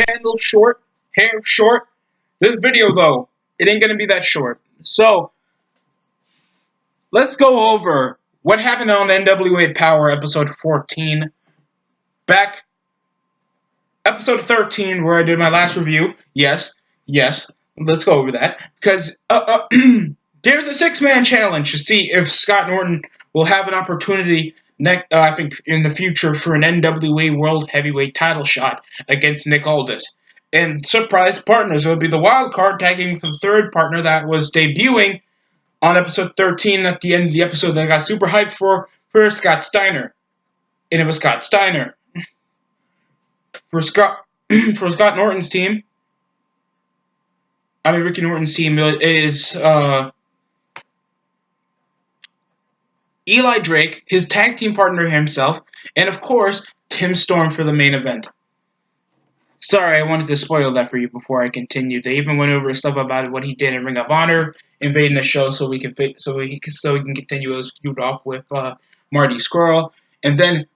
candle short, hair short. This video, though, it ain't gonna be that short. So, let's go over what happened on NWA Power episode 14. Back, episode 13, where I did my last review. Yes, let's go over that. Because, there's a six-man challenge to see if Scott Norton will have an opportunity I think in the future for an NWA World Heavyweight title shot against Nick Aldis. And surprise partners will be the wild card tagging with the third partner that was debuting on episode 13 at the end of the episode that I got super hyped for Scott Steiner. And it was Scott Steiner. For Scott Norton's team, Ricky Norton's team is Eli Drake, his tag team partner himself, and of course, Tim Storm for the main event. Sorry, I wanted to spoil that for you before I continue. They even went over stuff about what he did in Ring of Honor, invading the show so we can continue his feud off with Marty Scurll, and then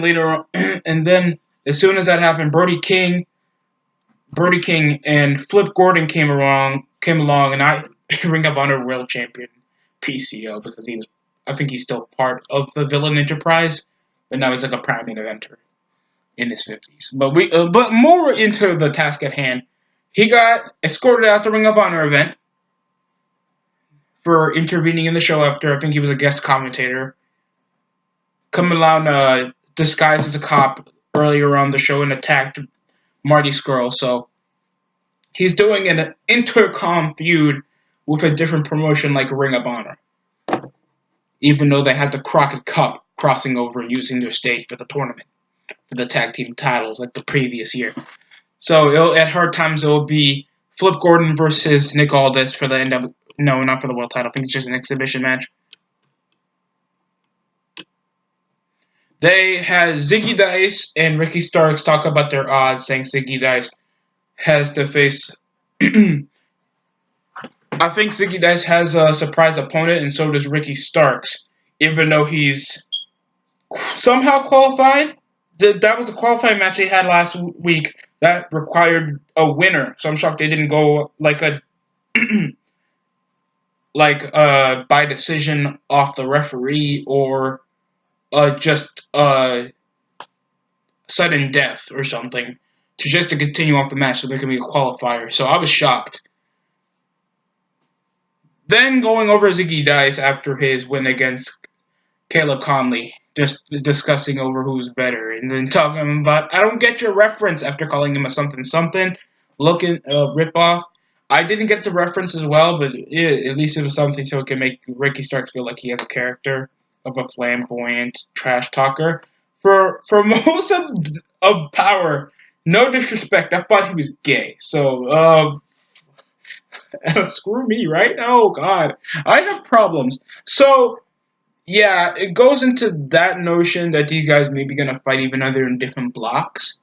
later on, and then as soon as that happened, Brody King and Flip Gordon came along, and I Ring of Honor World Champion PCO because I think he's still part of the Villain Enterprise, but now he's like a prime eventer in his 50s. But more into the task at hand. He got escorted out the Ring of Honor event for intervening in the show after I think he was a guest commentator. Coming along disguised as a cop earlier on the show and attacked Marty Scurll. So he's doing an intercom feud with a different promotion like Ring of Honor. Even though they had the Crockett Cup crossing over and using their stage for the tournament, for the tag team titles like the previous year. So at hard times it will be Flip Gordon versus Nick Aldis for the no, not for the world title. I think it's just an exhibition match. They had Ziggy Dice and Ricky Starks talk about their odds, saying Ziggy Dice has to face. I think Ziggy Dice has a surprise opponent, and so does Ricky Starks, even though he's somehow qualified. That was a qualifying match they had last week that required a winner, so I'm shocked they didn't go like by decision off the referee or just sudden death or something to continue off the match so there can be a qualifier. So I was shocked. Then going over Ziggy Dice after his win against Caleb Conley, just discussing over who's better, and then talking about, I don't get your reference after calling him a something, looking ripoff. I didn't get the reference as well, but at least it was something so it can make Ricky Starks feel like he has a character of a flamboyant trash talker. For most of Power, no disrespect, I thought he was gay. So, screw me, right? Oh, God. I have problems. So, yeah, it goes into that notion that these guys may be going to fight even though they're in different blocks.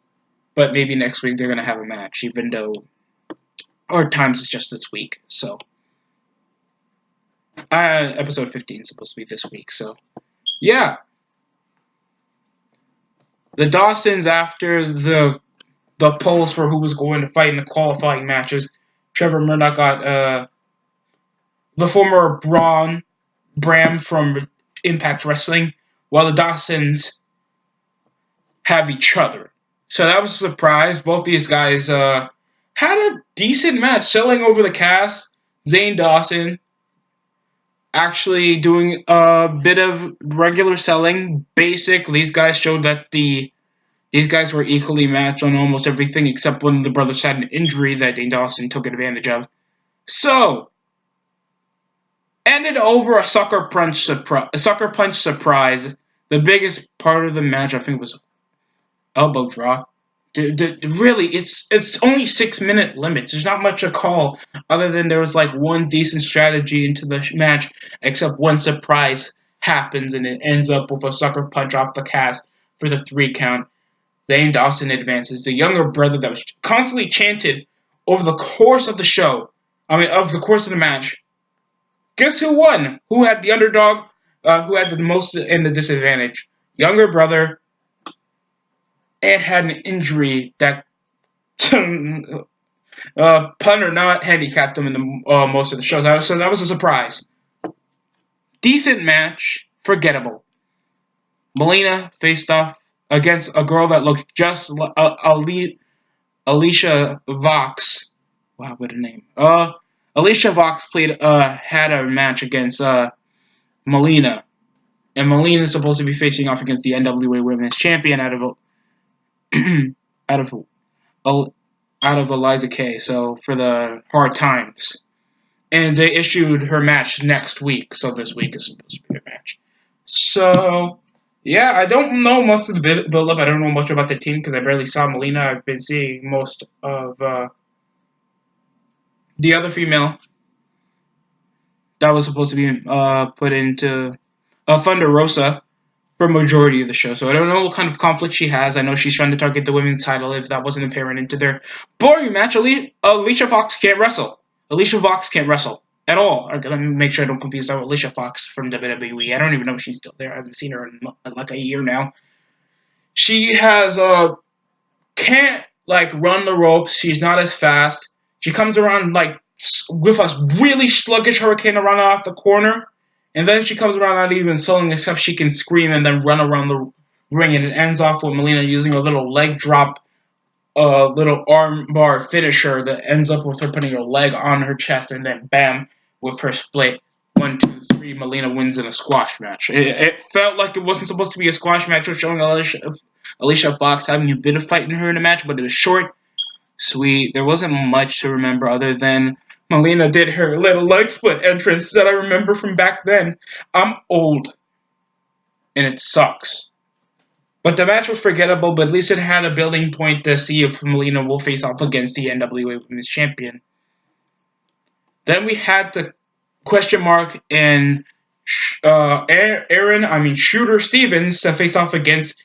But maybe next week they're going to have a match, even though our times is just this week. So, episode 15 is supposed to be this week. So, yeah. The Dawsons, after the polls for who was going to fight in the qualifying matches, Trevor Murdoch got the former Bram from Impact Wrestling, while the Dawsons have each other. So that was a surprise. Both these guys had a decent match, selling over the cast. Zane Dawson actually doing a bit of regular selling. Basic. These guys showed that these guys were equally matched on almost everything except when the brothers had an injury that Zane Dawson took advantage of. So, ended over a sucker punch surprise. The biggest part of the match, I think, was elbow drop. Really, it's only 6-minute limits. There's not much to call other than there was like one decent strategy into the match, except one surprise happens and it ends up with a sucker punch off the cast for the 3 count. Zane Dawson advances. The younger brother that was constantly chanted over the course of the show. Of the course of the match. Guess who won? Who had the underdog? Who had the most and the disadvantage? Younger brother, and had an injury that Pun or not, handicapped him in the most of the show. So that was a surprise. Decent match, forgettable. Melina faced off against a girl that looked just like Alicia Vox. Wow, what a name. Alicia Vox had a match against Melina, and Melina is supposed to be facing off against the NWA Women's Champion out of out of out of Eliza Kay. So for the hard times, and they issued her match next week. So this week is supposed to be her match. So yeah, I don't know most of the build up. I don't know much about the team because I barely saw Melina. I've been seeing most of the other female that was supposed to be put into Thunder Rosa for a majority of the show. So I don't know what kind of conflict she has. I know she's trying to target the women's title if that wasn't apparent into their boring match. Alicia Fox can't wrestle. Alicia Fox can't wrestle at all. I gotta make sure I don't confuse her with Alicia Fox from WWE. I don't even know if she's still there. I haven't seen her in like a year now. She has can't like run the ropes. She's not as fast. She comes around like with a really sluggish hurricane to run off the corner, and then she comes around not even selling except she can scream and then run around the ring, and it ends off with Melina using a little leg drop, little arm bar finisher that ends up with her putting her leg on her chest, and then bam, with her split. 1, 2, 3. Melina wins in a squash match. It felt like it wasn't supposed to be a squash match. It was showing Alicia Fox having a bit of fight in her in a match, but it was short, sweet. There wasn't much to remember other than Melina did her little leg split entrance that I remember from back then. I'm old, and it sucks. But the match was forgettable, but at least it had a building point to see if Melina will face off against the NWA Women's Champion. Then we had the question mark and Shooter Stevens to face off against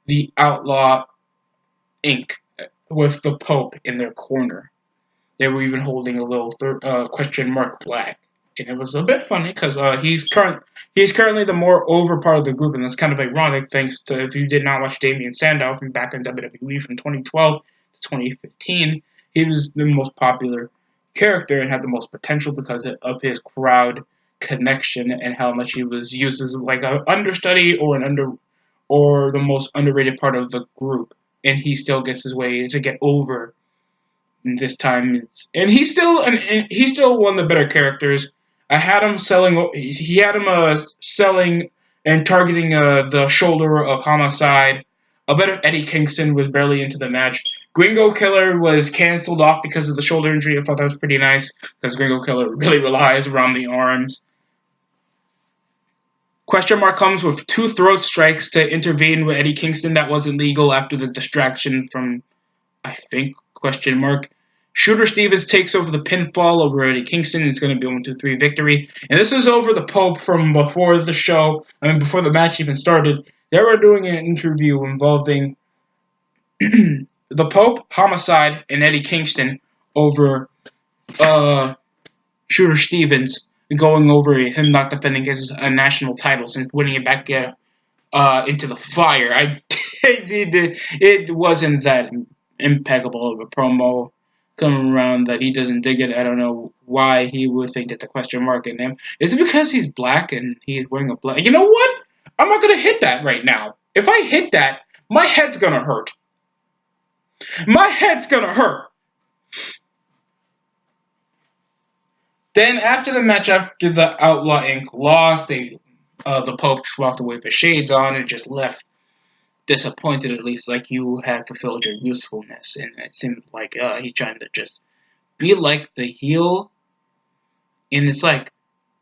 the Outlaw Inc. with the Pope in their corner. They were even holding a little question mark flag. And it was a bit funny because he's currently the more over part of the group, and that's kind of ironic thanks to, if you did not watch Damien Sandow from back in WWE from 2012 to 2015, he was the most popular character and had the most potential because of his crowd connection and how much he was used as like an understudy or the most underrated part of the group, and he still gets his way to get over. And this time, he's still one of the better characters. I had him selling. He had him selling and targeting the shoulder of Homicide. A bit of Eddie Kingston was barely into the match. Gringo Killer was canceled off because of the shoulder injury. I thought that was pretty nice because Gringo Killer really relies around the arms. Question mark comes with 2 throat strikes to intervene with Eddie Kingston. That wasn't legal after the distraction from, I think, question mark. Shooter Stevens takes over the pinfall over Eddie Kingston. It's going to be a 1-2-3 victory. And this is over the Pope from before the show. Before the match even started. They were doing an interview involving the Pope, Homicide, and Eddie Kingston over Shooter Stevens, going over him not defending his national title since winning it back into the fire. It wasn't that impeccable of a promo coming around that he doesn't dig it. I don't know why he would think that the question mark in him. Is it because he's black and he's wearing a black? You know what? I'm not going to hit that right now. If I hit that, my head's going to hurt. My head's going to hurt. Then after the match, after the Outlaw Inc. lost, the Pope just walked away with his shades on and just left disappointed, at least like you had fulfilled your usefulness. And it seemed like he's trying to just be like the heel. And it's like,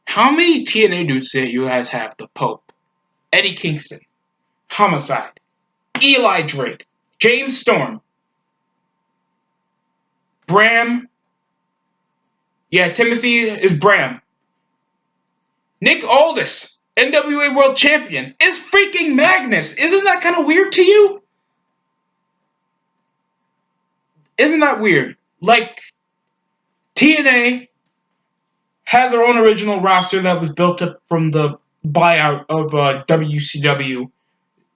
how many TNA dudes that you guys have? The Pope, Eddie Kingston, Homicide, Eli Drake, James Storm, Bram. Yeah, Timothy is Bram. Nick Aldis, NWA World Champion, is freaking Magnus. Isn't that kind of weird to you? Isn't that weird? Like, TNA had their own original roster that was built up from the buyout of WCW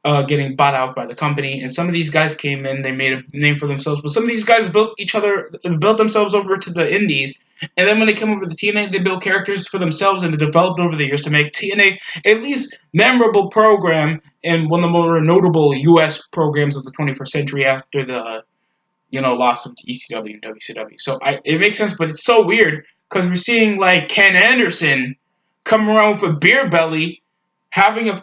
getting bought out by the company, and some of these guys came in, they made a name for themselves, but some of these guys built themselves over to the indies, and then when they came over to TNA, they built characters for themselves, and they developed over the years to make TNA at least memorable program, and one of the more notable U.S. programs of the 21st century after the, loss of ECW and WCW. So it makes sense, but it's so weird, because we're seeing, like, Ken Anderson come around with a beer belly, having a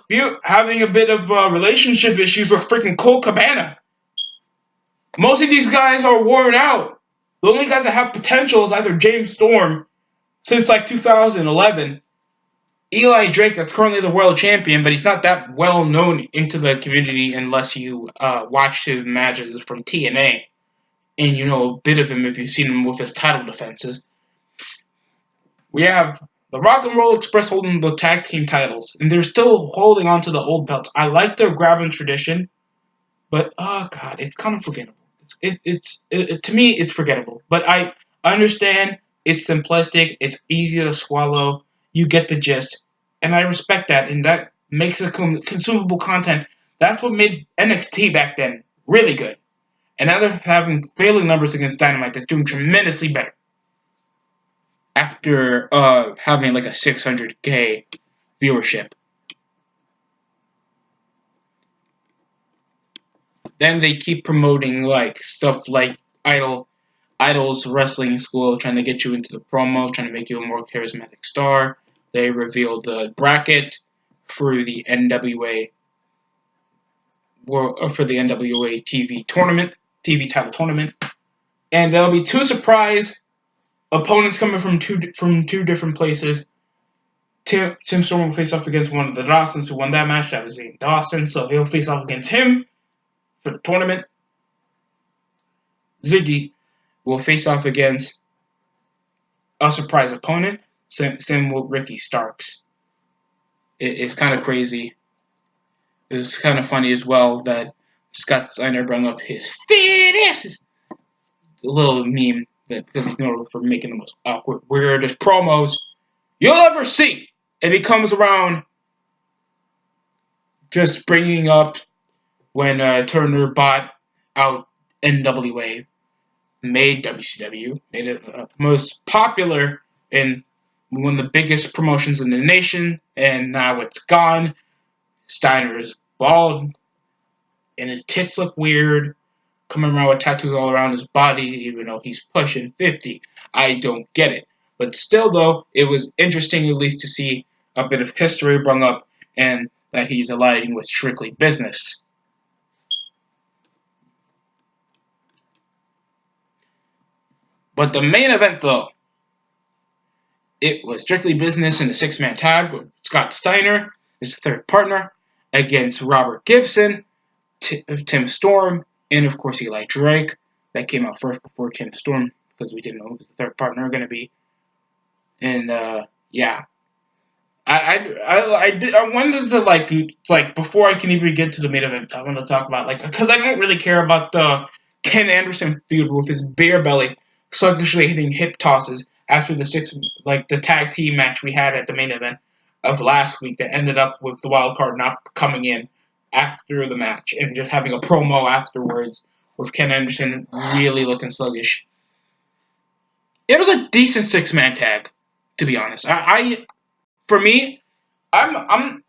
bit of relationship issues with freaking Colt Cabana. Most of these guys are worn out. The only guys that have potential is either James Storm, since like 2011, Eli Drake, that's currently the world champion, but he's not that well known into the community unless you watch his matches from TNA, and you know a bit of him if you've seen him with his title defenses. We have the Rock and Roll Express holding the tag team titles, and they're still holding on to the old belts. I like their grabbing tradition, but oh god, it's kind of forgettable. To me, it's forgettable. But I understand it's simplistic, it's easy to swallow, you get the gist, and I respect that, and that makes it consumable content. That's what made NXT back then really good. And now they're having failing numbers against Dynamite that's doing tremendously better. After having like a 600K viewership. Then they keep promoting like stuff like Idol's Wrestling School, trying to get you into the promo, trying to make you a more charismatic star. They revealed the bracket for the NWA TV tournament, TV title tournament, and there'll be two surprise opponents coming from two different places. Tim Storm will face off against one of the Dawsons who won that match. That was Zane Dawson, so he'll face off against him for the tournament. Ziggy will face off against a surprise opponent, same with Ricky Starks. It's kind of crazy. It was kind of funny as well that Scott Steiner brought up his fat asses. A little meme that because he's known for making the most awkward, weirdest promos you'll ever see. And he comes around just bringing up when Turner bought out NWA, made WCW, made it most popular in one of the biggest promotions in the nation, and now it's gone. Steiner is bald, and his tits look weird, coming around with tattoos all around his body, even though he's pushing 50. I don't get it. But still, though, it was interesting at least to see a bit of history brought up, and that he's aligning with strictly business. But the main event, though, it was strictly business in the six-man tag with Scott Steiner, his third partner, against Robert Gibson, Tim Storm, and of course Eli Drake. That came out first before Tim Storm because we didn't know who the third partner going to be. And yeah, I wanted to like before I can even get to the main event, I want to talk about because I don't really care about the Ken Anderson feud with his beer belly sluggishly hitting hip tosses after the tag team match we had at the main event of last week that ended up with the wild card not coming in after the match and just having a promo afterwards with Ken Anderson really looking sluggish. It was a decent six-man tag, to be honest. For me, I'm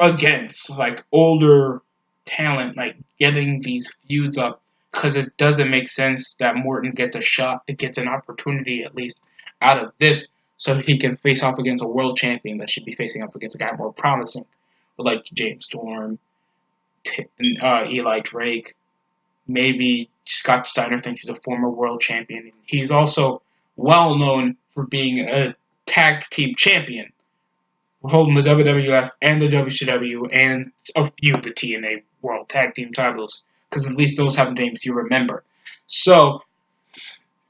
against like older talent like getting these feuds up because it doesn't make sense that Morton gets a shot, gets an opportunity at least out of this, so he can face off against a world champion that should be facing off against a guy more promising, like James Storm, Eli Drake. Maybe Scott Steiner thinks he's a former world champion. He's also well known for being a tag team champion, holding the WWF and the WCW and a few of the TNA World Tag Team titles, because at least those have names you remember. So,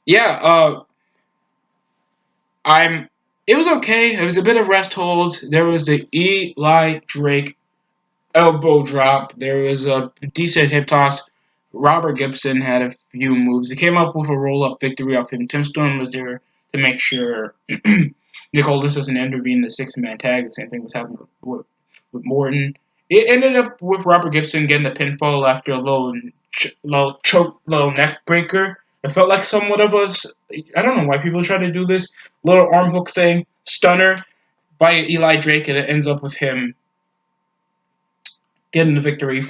yeah, it was okay. It was a bit of rest holds. There was the Eli Drake elbow drop. There was a decent hip toss. Robert Gibson had a few moves. He came up with a roll-up victory off him. Tim Storm was there to make sure Nick Aldis doesn't intervene in the six-man tag. The same thing was happening with Morton. It ended up with Robert Gibson getting the pinfall after a little neck breaker. It felt like somewhat of a, I don't know why people try to do this little arm hook thing, stunner by Eli Drake, and it ends up with him getting the victory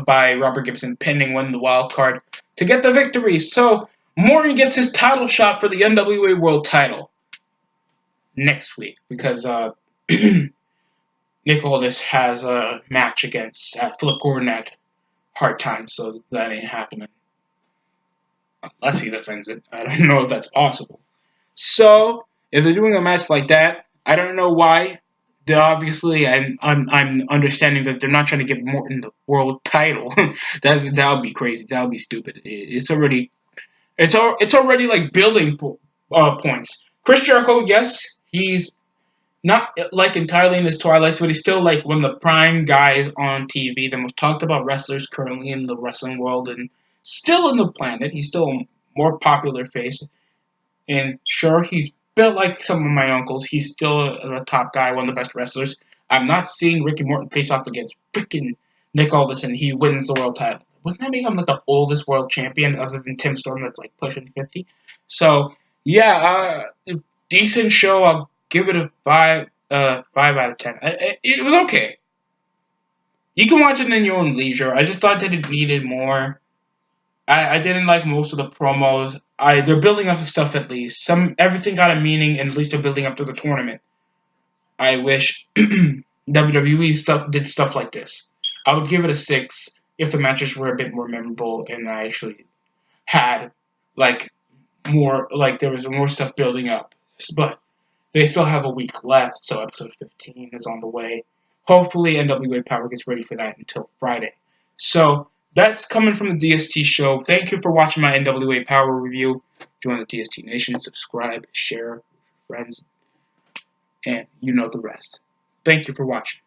by Robert Gibson pinning, winning the wild card to get the victory. So Morgan gets his title shot for the NWA World Title next week because Nick Aldis has a match against Flip Gordon at Hard Time, so that ain't happening unless he defends it. I don't know if that's possible. So if they're doing a match like that, I don't know why. They're obviously, I'm understanding that they're not trying to get Morton the world title. that would be crazy. That would be stupid. It's already like building points. Chris Jericho, yes, he's not like entirely in his twilights, but he's still like one of the prime guys on TV, the most talked about wrestlers currently in the wrestling world, and still in the planet. He's still a more popular face. And sure, he's built like some of my uncles. He's still a top guy, one of the best wrestlers. I'm not seeing Ricky Morton face off against freaking Nick Aldis and he wins the world title. Wouldn't that make him like the oldest world champion other than Tim Storm that's like pushing 50? So, yeah, decent show. I'll give it a 5 out of 10. It was okay. You can watch it in your own leisure. I just thought that it needed more. I didn't like most of the promos. They're building up to stuff at least. Everything got a meaning, and at least they're building up to the tournament. I wish WWE did stuff like this. I would give it a 6 if the matches were a bit more memorable and I actually had like more, like there was more stuff building up. But they still have a week left, so episode 15 is on the way. Hopefully, NWA Power gets ready for that until Friday. So that's coming from the DST show. Thank you for watching my NWA Power review. Join the DST Nation, subscribe, share with your friends, and you know the rest. Thank you for watching.